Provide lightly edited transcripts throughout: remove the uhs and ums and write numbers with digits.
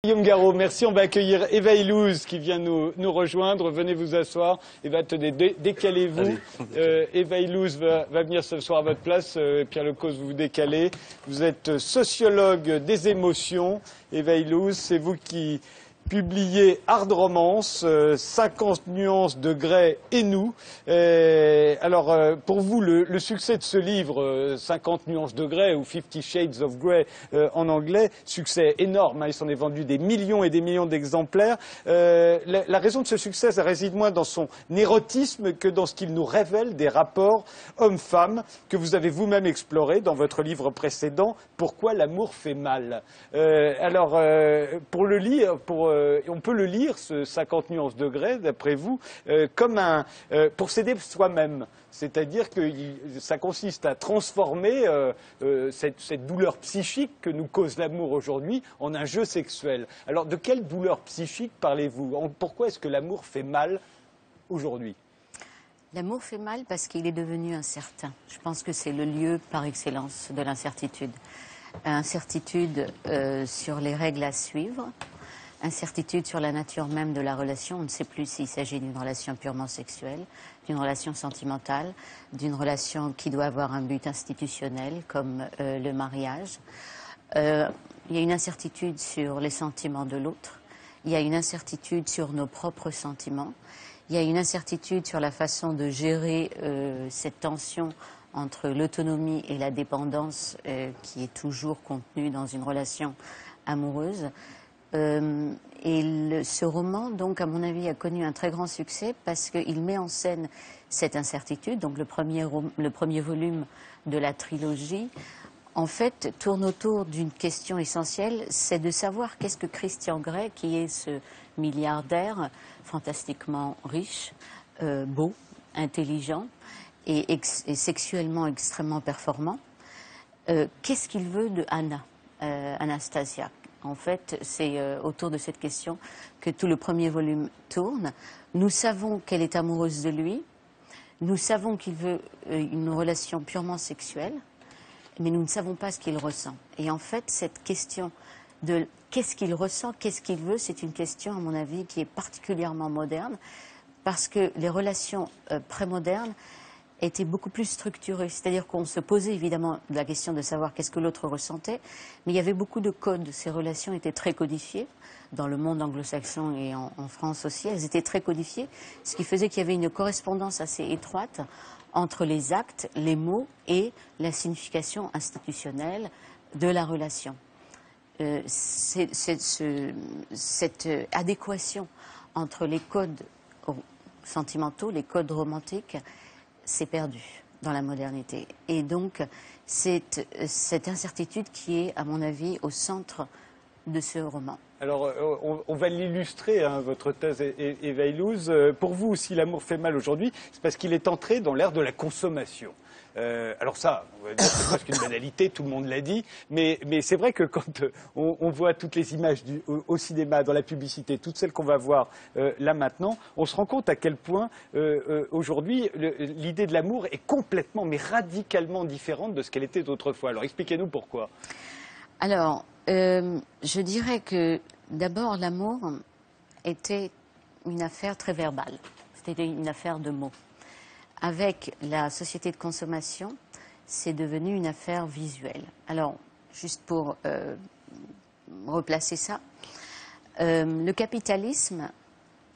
Guillaume Garot, merci. On va accueillir Eva Illouz qui vient nous rejoindre. Venez vous asseoir. Eva, tenez, décalez-vous. Eva Illouz va venir ce soir à votre place. Pierre Lecause, vous vous décalez. Vous êtes sociologue des émotions. Eva Illouz, c'est vous qui publiez Hard Romance, 50 nuances de Grey et nous. Alors, pour vous, le succès de ce livre, 50 nuances de Grey, ou 50 Shades of Grey en anglais, succès énorme, hein, il s'en est vendu des millions et des millions d'exemplaires. La raison de ce succès, ça réside moins dans son érotisme que dans ce qu'il nous révèle des rapports hommes-femmes que vous avez vous-même explorés dans votre livre précédent, Pourquoi l'amour fait mal. Alors, pour le lire, on peut le lire, ce 50 nuances de Grey, d'après vous, comme pour s'aider soi-même. C'est-à-dire que ça consiste à transformer cette douleur psychique que nous cause l'amour aujourd'hui en un jeu sexuel. Alors, de quelle douleur psychique parlez-vous? Pourquoi est-ce que l'amour fait mal aujourd'hui? L'amour fait mal parce qu'il est devenu incertain. Je pense que c'est le lieu par excellence de l'incertitude. Incertitude sur les règles à suivre. Incertitude sur la nature même de la relation. On ne sait plus s'il s'agit d'une relation purement sexuelle, d'une relation sentimentale, d'une relation qui doit avoir un but institutionnel comme le mariage. Il y a une incertitude sur les sentiments de l'autre. Il y a une incertitude sur nos propres sentiments. Il y a une incertitude sur la façon de gérer cette tension entre l'autonomie et la dépendance qui est toujours contenue dans une relation amoureuse. Ce roman, donc, à mon avis, a connu un très grand succès parce qu'il met en scène cette incertitude. Donc, le premier volume de la trilogie, en fait, tourne autour d'une question essentielle, c'est de savoir qu'est-ce que Christian Grey, qui est ce milliardaire fantastiquement riche, beau, intelligent et sexuellement extrêmement performant, qu'est-ce qu'il veut de Anna, Anastasia? En fait, c'est autour de cette question que tout le premier volume tourne. Nous savons qu'elle est amoureuse de lui. Nous savons qu'il veut une relation purement sexuelle, mais nous ne savons pas ce qu'il ressent. Et en fait, cette question de qu'est-ce qu'il ressent, qu'est-ce qu'il veut, c'est une question, à mon avis, qui est particulièrement moderne, parce que les relations prémodernes était beaucoup plus structurée. C'est-à-dire qu'on se posait évidemment la question de savoir qu'est-ce que l'autre ressentait, mais il y avait beaucoup de codes. Ces relations étaient très codifiées, dans le monde anglo-saxon et en France aussi. Elles étaient très codifiées, ce qui faisait qu'il y avait une correspondance assez étroite entre les actes, les mots et la signification institutionnelle de la relation. Cette adéquation entre les codes sentimentaux, les codes romantiques, c'est perdu dans la modernité. Et donc, c'est cette incertitude qui est, à mon avis, au centre de ce roman. Alors, on va l'illustrer, hein, votre thèse, Eva Illouz. Pour vous, si l'amour fait mal aujourd'hui, c'est parce qu'il est entré dans l'ère de la consommation. Alors ça, on va dire que c'est presque une banalité, tout le monde l'a dit, mais c'est vrai que quand on voit toutes les images au cinéma, dans la publicité, toutes celles qu'on va voir là maintenant, on se rend compte à quel point aujourd'hui l'idée de l'amour est complètement, mais radicalement différente de ce qu'elle était autrefois. Alors expliquez-nous pourquoi. Alors, je dirais que d'abord l'amour était une affaire très verbale, c'était une affaire de mots. Avec la société de consommation, c'est devenu une affaire visuelle. Alors, juste pour replacer ça, le capitalisme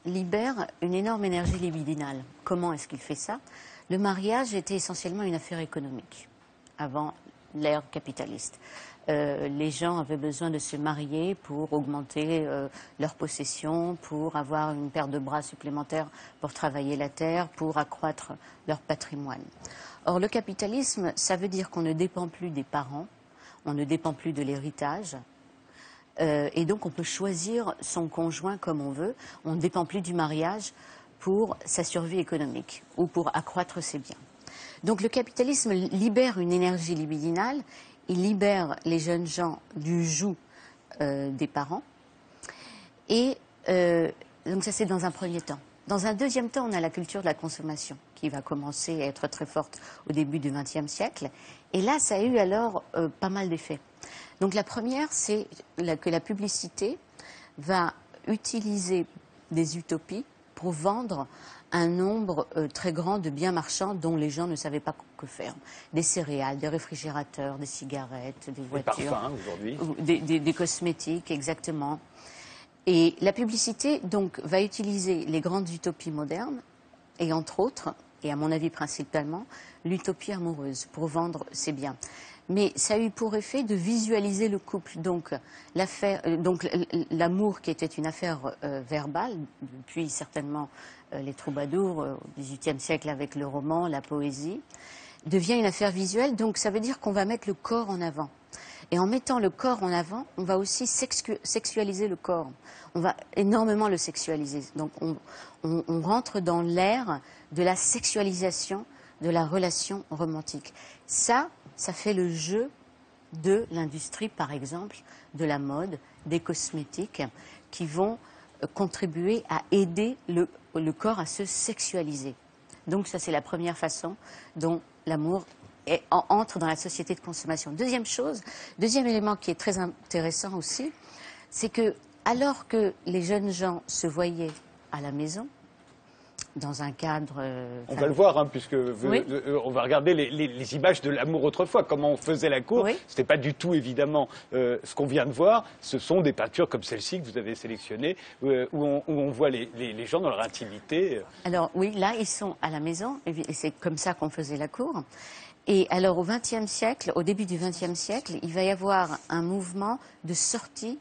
libère une énorme énergie libidinale. Comment est-ce qu'il fait ça? Le mariage était essentiellement une affaire économique, avant l'ère capitaliste. Les gens avaient besoin de se marier pour augmenter leur possession, pour avoir une paire de bras supplémentaires pour travailler la terre, pour accroître leur patrimoine. Or, le capitalisme, ça veut dire qu'on ne dépend plus des parents, on ne dépend plus de l'héritage, et donc on peut choisir son conjoint comme on veut, on ne dépend plus du mariage pour sa survie économique ou pour accroître ses biens. Donc le capitalisme libère une énergie libidinale. Il libère les jeunes gens du joug des parents. Et donc ça, c'est dans un premier temps. Dans un deuxième temps, on a la culture de la consommation qui va commencer à être très forte au début du XXe siècle. Et là, ça a eu alors pas mal d'effets. Donc la première, c'est que la publicité va utiliser des utopies pour vendre un nombre très grand de biens marchands dont les gens ne savaient pas que faire. Des céréales, des réfrigérateurs, des cigarettes, des voitures. Des parfums aujourd'hui. Des cosmétiques, exactement. Et la publicité, donc, va utiliser les grandes utopies modernes, et entre autres, et à mon avis principalement, l'utopie amoureuse pour vendre ses biens. Mais ça a eu pour effet de visualiser le couple. Donc l'amour, qui était une affaire verbale, depuis certainement les troubadours au XVIIIe siècle avec le roman, la poésie, devient une affaire visuelle. Donc ça veut dire qu'on va mettre le corps en avant. Et en mettant le corps en avant, on va aussi sexualiser le corps. On va énormément le sexualiser. Donc on rentre dans l'ère de la sexualisation de la relation romantique. Ça fait le jeu de l'industrie, par exemple, de la mode, des cosmétiques, qui vont contribuer à aider le corps à se sexualiser. Donc ça, c'est la première façon dont l'amour entre dans la société de consommation. Deuxième élément qui est très intéressant aussi, c'est que alors que les jeunes gens se voyaient à la maison, dans un cadre... on va le voir, hein, puisque on va regarder les images de l'amour autrefois, comment on faisait la cour. Oui. Ce n'était pas du tout, évidemment, ce qu'on vient de voir. Ce sont des peintures comme celle-ci que vous avez sélectionnées, où on voit les gens dans leur intimité. Alors oui, là, ils sont à la maison, et c'est comme ça qu'on faisait la cour. Et alors au XXe siècle, au début du XXe siècle, il va y avoir un mouvement de sortie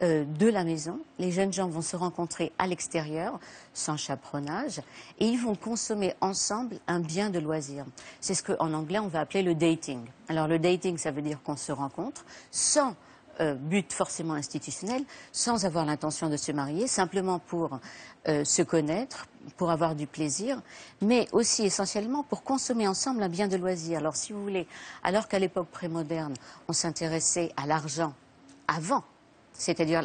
de la maison. Les jeunes gens vont se rencontrer à l'extérieur, sans chaperonnage, et ils vont consommer ensemble un bien de loisir. C'est ce qu'en anglais on va appeler le dating. Alors le dating, ça veut dire qu'on se rencontre sans but forcément institutionnel, sans avoir l'intention de se marier, simplement pour se connaître, pour avoir du plaisir, mais aussi essentiellement pour consommer ensemble un bien de loisir. Alors si vous voulez, alors qu'à l'époque prémoderne, on s'intéressait à l'argent avant, c'est-à-dire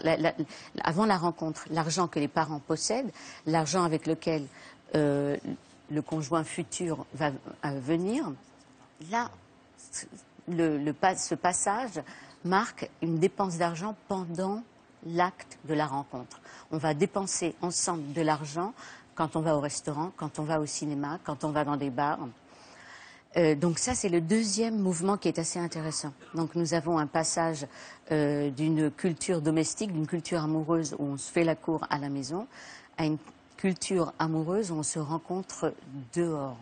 avant la rencontre, l'argent que les parents possèdent, l'argent avec lequel le conjoint futur va venir, là, ce passage marque une dépense d'argent pendant l'acte de la rencontre. On va dépenser ensemble de l'argent quand on va au restaurant, quand on va au cinéma, quand on va dans des bars. Donc ça, c'est le deuxième mouvement qui est assez intéressant. Donc nous avons un passage d'une culture domestique, d'une culture amoureuse où on se fait la cour à la maison, à une culture amoureuse où on se rencontre dehors.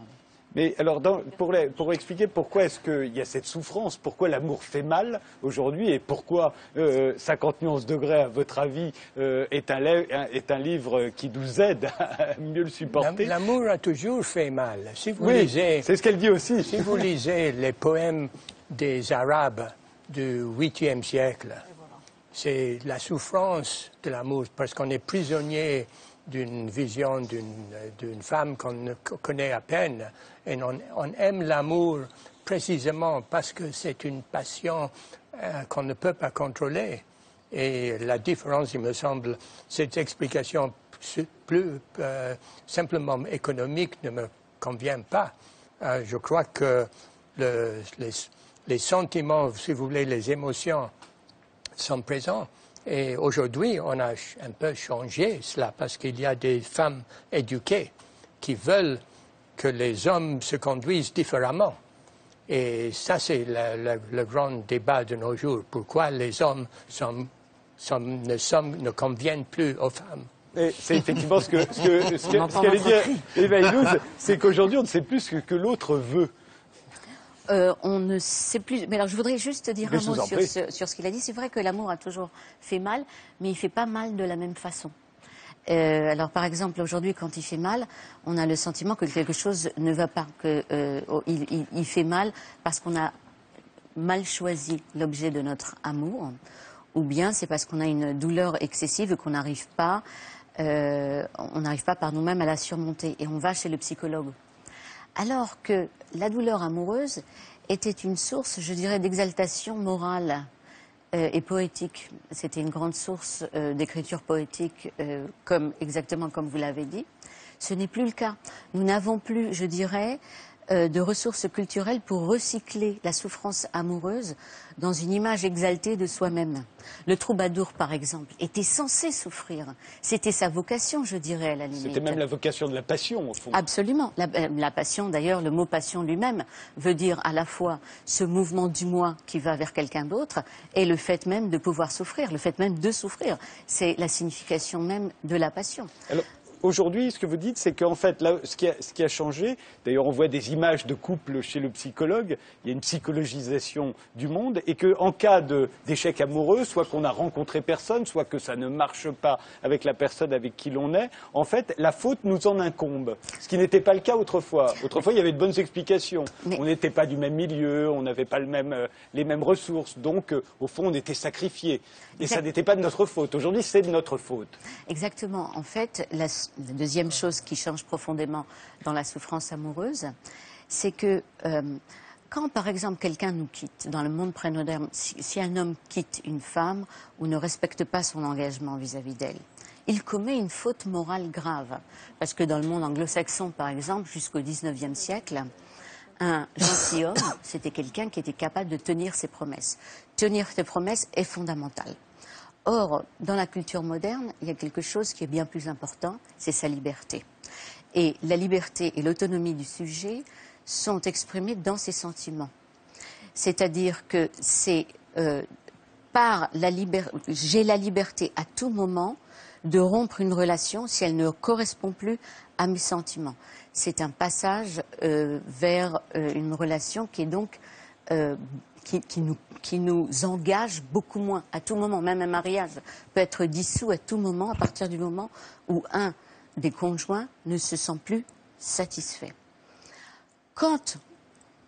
Mais alors, pour expliquer pourquoi est-ce qu'il y a cette souffrance, pourquoi l'amour fait mal aujourd'hui et pourquoi 50 nuances degrés, à votre avis, est un livre qui nous aide à mieux le supporter. L'amour a toujours fait mal. Si vous oui, lisez, c'est ce qu'elle dit aussi. Si vous lisez les poèmes des Arabes du 8e siècle, c'est la souffrance de l'amour, parce qu'on est prisonnier d'une vision d'une femme qu'on ne connaît à peine. Et on aime l'amour précisément parce que c'est une passion qu'on ne peut pas contrôler. Et la différence, il me semble, cette explication plus simplement économique ne me convient pas. Je crois que les sentiments, si vous voulez, les émotions sont présents. Et aujourd'hui, on a un peu changé cela parce qu'il y a des femmes éduquées qui veulent que les hommes se conduisent différemment. Et ça, c'est le grand débat de nos jours. Pourquoi les hommes ne conviennent plus aux femmes? C'est effectivement ce qu'allait dire Eva Illouz, c'est qu'aujourd'hui, on ne sait plus ce que l'autre veut. On ne sait plus. Mais alors, je voudrais juste dire un mot sur ce qu'il a dit. C'est vrai que l'amour a toujours fait mal, mais il fait pas mal de la même façon. Alors, par exemple, aujourd'hui, quand il fait mal, on a le sentiment que quelque chose ne va pas, il fait mal parce qu'on a mal choisi l'objet de notre amour, ou bien c'est parce qu'on a une douleur excessive et qu'on n'arrive pas, par nous-mêmes à la surmonter, et on va chez le psychologue. Alors que la douleur amoureuse était une source, je dirais, d'exaltation morale et poétique. C'était une grande source d'écriture poétique, exactement comme vous l'avez dit. Ce n'est plus le cas. Nous n'avons plus, je dirais, de ressources culturelles pour recycler la souffrance amoureuse dans une image exaltée de soi-même. Le troubadour, par exemple, était censé souffrir. C'était sa vocation, je dirais, à la limite. C'était même la vocation de la passion, au fond. Absolument. La passion, d'ailleurs, le mot passion lui-même veut dire à la fois ce mouvement du moi qui va vers quelqu'un d'autre et le fait même de pouvoir souffrir, le fait même de souffrir. C'est la signification même de la passion. Alors, aujourd'hui, ce que vous dites, c'est qu'en fait, là, ce qui a changé, d'ailleurs, on voit des images de couples chez le psychologue, il y a une psychologisation du monde, et qu'en cas d'échec amoureux, soit qu'on n'a rencontré personne, soit que ça ne marche pas avec la personne avec qui l'on est, en fait, la faute nous en incombe. Ce qui n'était pas le cas autrefois. Autrefois, il y avait de bonnes explications. On n'était pas du même milieu, on n'avait pas les mêmes ressources, donc, au fond, on était sacrifiés. Et ça n'était pas de notre faute. Aujourd'hui, c'est de notre faute. Exactement. En fait, la deuxième chose qui change profondément dans la souffrance amoureuse, c'est que quand, par exemple, quelqu'un nous quitte, dans le monde prémoderne, si un homme quitte une femme ou ne respecte pas son engagement vis-à-vis d'elle, il commet une faute morale grave. Parce que dans le monde anglo-saxon, par exemple, jusqu'au XIXe siècle, un gentilhomme, c'était quelqu'un qui était capable de tenir ses promesses. Tenir ses promesses est fondamental. Or, dans la culture moderne, il y a quelque chose qui est bien plus important, c'est sa liberté. Et la liberté et l'autonomie du sujet sont exprimées dans ses sentiments. C'est-à-dire que c'est j'ai la liberté à tout moment de rompre une relation si elle ne correspond plus à mes sentiments. C'est un passage vers une relation qui est donc qui nous engage beaucoup moins à tout moment. Même un mariage peut être dissous à tout moment à partir du moment où un des conjoints ne se sent plus satisfait. Quand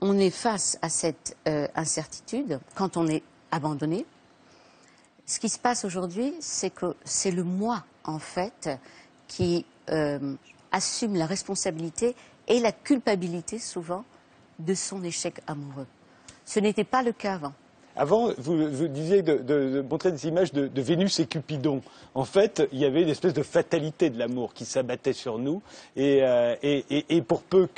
on est face à cette incertitude, quand on est abandonné, ce qui se passe aujourd'hui, c'est que c'est le moi, en fait, qui assume la responsabilité et la culpabilité, souvent, de son échec amoureux. Ce n'était pas le cas avant. Avant, vous disiez de montrer des images de Vénus et Cupidon. En fait, il y avait une espèce de fatalité de l'amour qui s'abattait sur nous. Et pour peu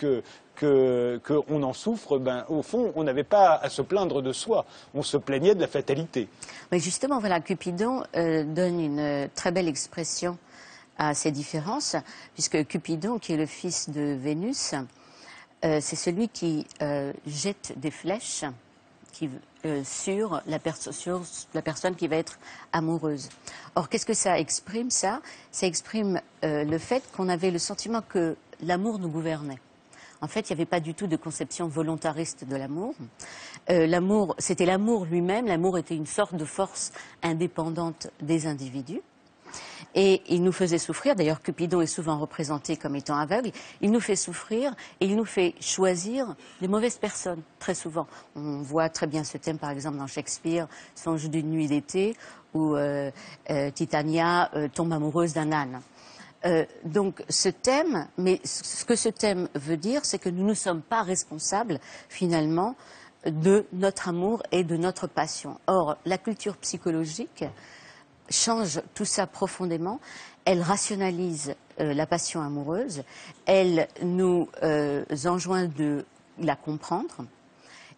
qu'on en souffre, au fond, on n'avait pas à se plaindre de soi. On se plaignait de la fatalité. Mais justement, voilà, Cupidon donne une très belle expression à ces différences, puisque Cupidon, qui est le fils de Vénus, c'est celui qui jette des flèches sur la personne qui va être amoureuse. Or, qu'est-ce que ça exprime, ça? Ça exprime le fait qu'on avait le sentiment que l'amour nous gouvernait. En fait, il n'y avait pas du tout de conception volontariste de l'amour. L'amour, c'était l'amour lui-même. L'amour était une sorte de force indépendante des individus. Et il nous faisait souffrir. D'ailleurs, Cupidon est souvent représenté comme étant aveugle. Il nous fait souffrir et il nous fait choisir les mauvaises personnes, très souvent. On voit très bien ce thème, par exemple, dans Shakespeare, Songe d'une nuit d'été, où Titania tombe amoureuse d'un âne. Donc ce thème, mais ce que ce thème veut dire, c'est que nous ne sommes pas responsables, finalement, de notre amour et de notre passion. Or, la culture psychologique change tout ça profondément. Elle rationalise la passion amoureuse, elle nous enjoint de la comprendre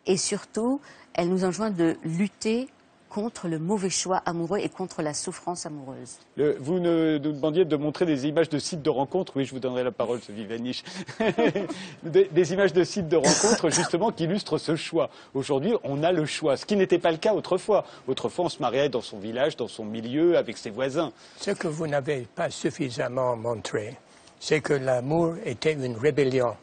et surtout, elle nous enjoint de lutter contre le mauvais choix amoureux et contre la souffrance amoureuse. Vous nous demandiez de montrer des images de sites de rencontres. Oui, je vous donnerai la parole, Sophie Vanish. Des images de sites de rencontres, justement, qui illustrent ce choix. Aujourd'hui, on a le choix, ce qui n'était pas le cas autrefois. Autrefois, on se mariait dans son village, dans son milieu, avec ses voisins. Ce que vous n'avez pas suffisamment montré, c'est que l'amour était une rébellion.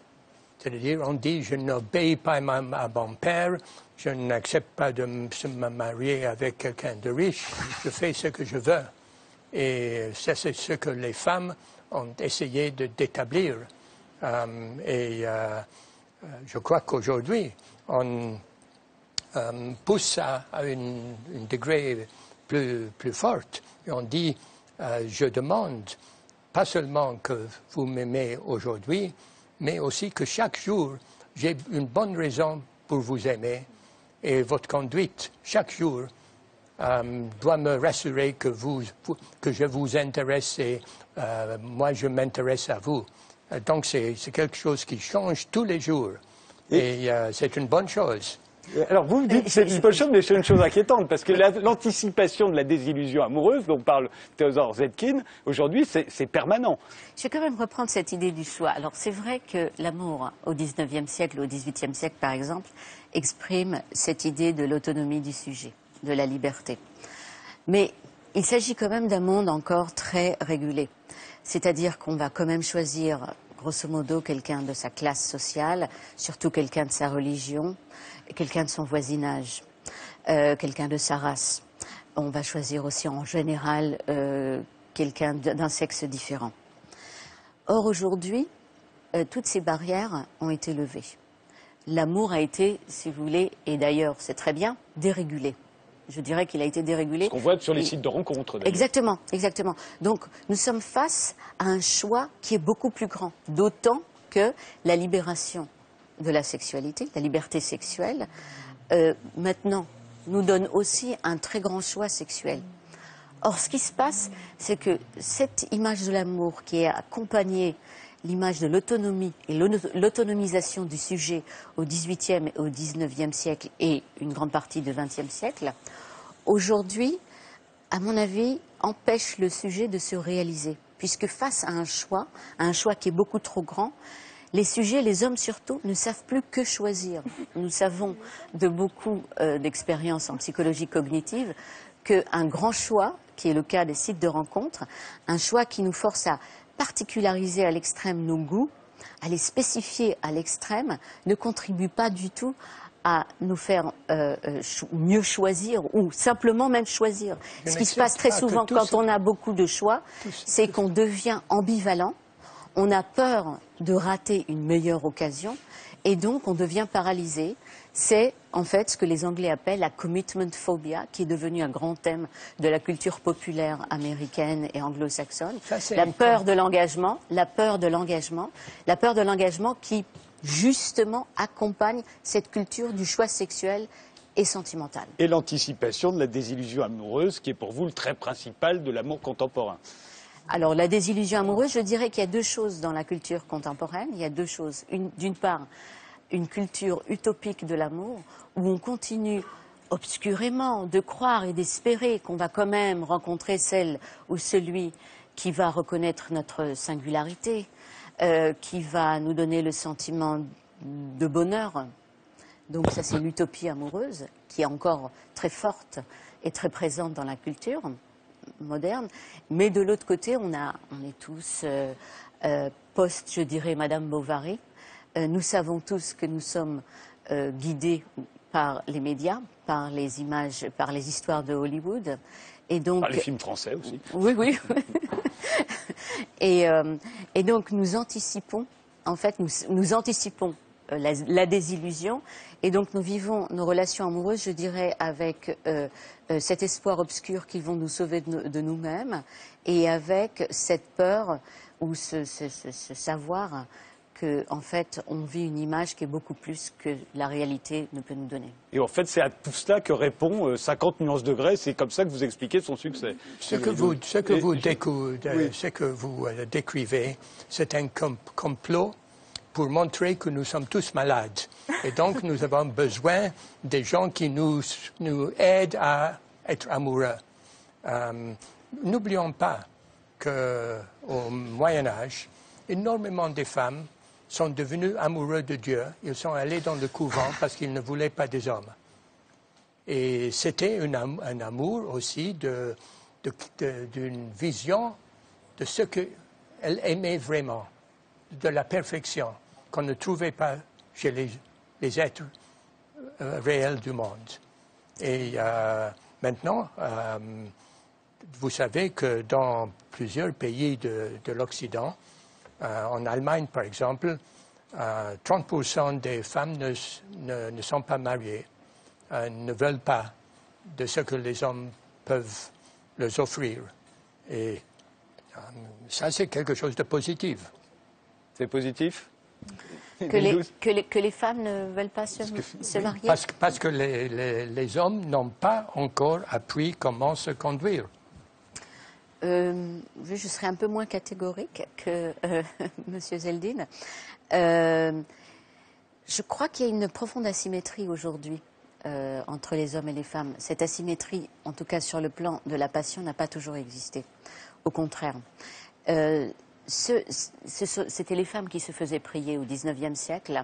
C'est-à-dire, on dit, je n'obéis pas à mon père, je n'accepte pas de me marier avec quelqu'un de riche, je fais ce que je veux. Et ça, c'est ce que les femmes ont essayé d'établir. Je crois qu'aujourd'hui, on pousse à un degré plus fort. Et on dit, je demande pas seulement que vous m'aimez aujourd'hui, mais aussi que chaque jour, j'ai une bonne raison pour vous aimer. Et votre conduite, chaque jour, doit me rassurer que je vous intéresse et moi, je m'intéresse à vous. Donc, c'est quelque chose qui change tous les jours. Et c'est une bonne chose. Alors vous dites c'est une bonne chose, mais c'est une chose inquiétante, parce que l'anticipation de la désillusion amoureuse, dont parle Theodore Zetkin, aujourd'hui c'est permanent. Je vais quand même reprendre cette idée du choix. Alors c'est vrai que l'amour au XIXe siècle, au XVIIIe siècle par exemple, exprime cette idée de l'autonomie du sujet, de la liberté. Mais il s'agit quand même d'un monde encore très régulé. C'est-à-dire qu'on va quand même choisir, grosso modo, quelqu'un de sa classe sociale, surtout quelqu'un de sa religion, quelqu'un de son voisinage, quelqu'un de sa race. On va choisir aussi en général quelqu'un d'un sexe différent. Or aujourd'hui, toutes ces barrières ont été levées. L'amour a été, si vous voulez, et d'ailleurs c'est très bien, dérégulé. Je dirais qu'il a été dérégulé. Ce qu'on voit sur les sites de rencontres. Exactement, exactement. Donc nous sommes face à un choix qui est beaucoup plus grand, d'autant que la libération de la sexualité, la liberté sexuelle, maintenant nous donne aussi un très grand choix sexuel. Or ce qui se passe, c'est que cette image de l'amour qui est accompagnée l'image de l'autonomie et l'autonomisation du sujet au XVIIIe et au XIXe siècle et une grande partie du XXe siècle, aujourd'hui, à mon avis, empêche le sujet de se réaliser. Puisque face à un choix qui est beaucoup trop grand, les sujets, les hommes surtout, ne savent plus que choisir. Nous savons de beaucoup d'expériences en psychologie cognitive qu'un grand choix, qui est le cas des sites de rencontres, un choix qui nous force à particulariser à l'extrême nos goûts, à les spécifier à l'extrême, ne contribue pas du tout à nous faire mieux choisir ou simplement même choisir. Ce qui se passe très souvent quand on a beaucoup de choix, c'est qu'on devient ambivalent, on a peur de rater une meilleure occasion et donc on devient paralysé. C'est en fait ce que les Anglais appellent la commitment phobia, qui est devenue un grand thème de la culture populaire américaine et anglo-saxonne. La peur de l'engagement, la peur de l'engagement, la peur de l'engagement qui justement accompagne cette culture du choix sexuel et sentimental. Et l'anticipation de la désillusion amoureuse, qui est pour vous le trait principal de l'amour contemporain. Alors la désillusion amoureuse, je dirais qu'il y a deux choses dans la culture contemporaine. Il y a deux choses. D'une part, une culture utopique de l'amour, où on continue obscurément de croire et d'espérer qu'on va quand même rencontrer celle ou celui qui va reconnaître notre singularité, qui va nous donner le sentiment de bonheur. Donc ça, c'est l'utopie amoureuse, qui est encore très forte et très présente dans la culture moderne. Mais de l'autre côté, on est tous post, je dirais, Madame Bovary. Nous savons tous que nous sommes guidés par les médias, par les images, par les histoires de Hollywood. Et donc, par les films français aussi. Oui, oui. et donc nous anticipons, en fait, nous anticipons la désillusion. Et donc nous vivons nos relations amoureuses, je dirais, avec cet espoir obscur qu'ils vont nous sauver de nous-mêmes et avec cette peur ou ce savoir qu'en fait, on vit une image qui est beaucoup plus que la réalité ne peut nous donner. Et en fait, c'est à tout cela que répond 50 nuances degrés. C'est comme ça que vous expliquez son succès. Ce que vous décrivez, c'est un complot pour montrer que nous sommes tous malades. Et donc, nous avons besoin des gens qui nous aident à être amoureux. N'oublions pas qu'au Moyen-Âge, énormément de femmes sont devenues amoureux de Dieu. Ils sont allés dans le couvent parce qu'ils ne voulaient pas des hommes. Et c'était un amour aussi d'une vision de ce qu'elle aimait vraiment, de la perfection qu'on ne trouvait pas chez les êtres réels du monde. Et maintenant, vous savez que dans plusieurs pays de l'Occident, en Allemagne, par exemple, 30% des femmes ne sont pas mariées, ne veulent pas de ce que les hommes peuvent leur offrir. Et ça, c'est quelque chose de positif. C'est positif ? Que les femmes ne veulent pas se marier ? Parce que les hommes n'ont pas encore appris comment se conduire. Je serais un peu moins catégorique que M. Zeldin. Je crois qu'il y a une profonde asymétrie aujourd'hui entre les hommes et les femmes. Cette asymétrie, en tout cas sur le plan de la passion, n'a pas toujours existé. Au contraire. C'était les femmes qui se faisaient prier au XIXe siècle.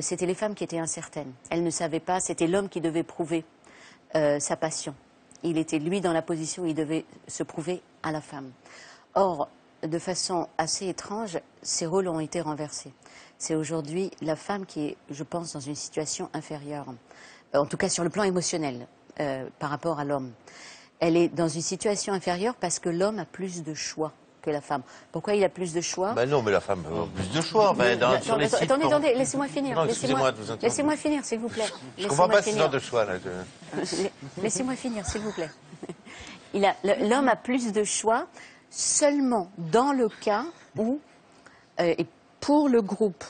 C'était les femmes qui étaient incertaines. Elles ne savaient pas, c'était l'homme qui devait prouver sa passion. Il était, lui, dans la position où il devait se prouver à la femme. Or, de façon assez étrange, ces rôles ont été renversés. C'est aujourd'hui la femme qui est, je pense, dans une situation inférieure, en tout cas sur le plan émotionnel, par rapport à l'homme. Elle est dans une situation inférieure parce que l'homme a plus de choix que la femme. Pourquoi il a plus de choix? Ben non, mais la femme a plus de choix. Sur les sites, attendez, laissez-moi finir. Laissez-moi finir, s'il vous plaît. Je ne comprends pas ce genre de choix. Laissez-moi finir, s'il vous plaît. L'homme a plus de choix seulement dans le cas où, et pour le groupe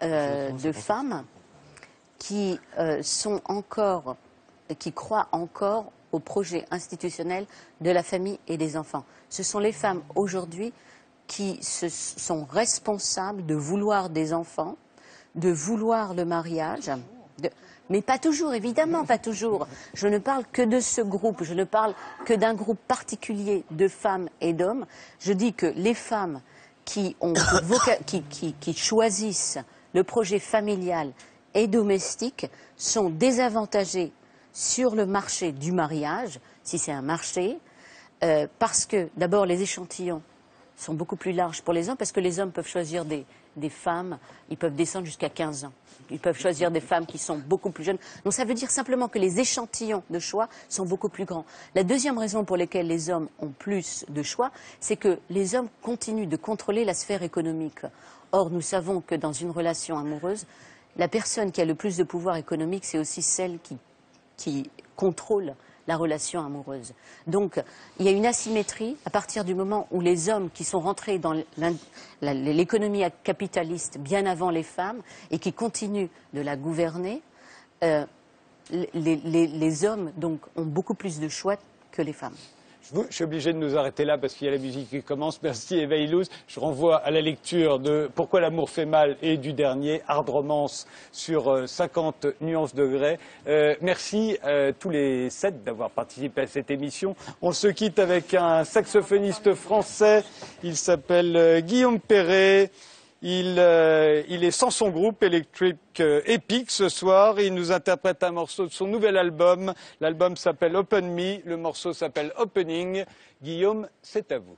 de femmes qui qui croient encore au projet institutionnel de la famille et des enfants. Ce sont les femmes aujourd'hui qui sont responsables de vouloir des enfants, de vouloir le mariage, mais pas toujours, évidemment, pas toujours. Je ne parle que de ce groupe, je ne parle que d'un groupe particulier de femmes et d'hommes. Je dis que les femmes qui choisissent le projet familial et domestique sont désavantagées sur le marché du mariage, si c'est un marché, parce que d'abord les échantillons sont beaucoup plus larges pour les hommes, parce que les hommes peuvent choisir des femmes, ils peuvent descendre jusqu'à 15 ans. Ils peuvent choisir des femmes qui sont beaucoup plus jeunes. Donc ça veut dire simplement que les échantillons de choix sont beaucoup plus grands. La deuxième raison pour laquelle les hommes ont plus de choix, c'est que les hommes continuent de contrôler la sphère économique. Or, nous savons que dans une relation amoureuse, la personne qui a le plus de pouvoir économique, c'est aussi celle qui contrôle la relation amoureuse. Donc, il y a une asymétrie à partir du moment où les hommes qui sont rentrés dans l'économie capitaliste bien avant les femmes et qui continuent de la gouverner, les hommes donc, ont beaucoup plus de choix que les femmes. Je suis obligé de nous arrêter là parce qu'il y a la musique qui commence. Merci Eva Illouz. Je renvoie à la lecture de Pourquoi l'amour fait mal et du dernier, Hard Romance sur 50 nuances de Grey. Merci tous les 7 d'avoir participé à cette émission. On se quitte avec un saxophoniste français. Il s'appelle Guillaume Perret. Il est sans son groupe Electric Epic ce soir. Il nous interprète un morceau de son nouvel album. L'album s'appelle Open Me. Le morceau s'appelle Opening. Guillaume, c'est à vous.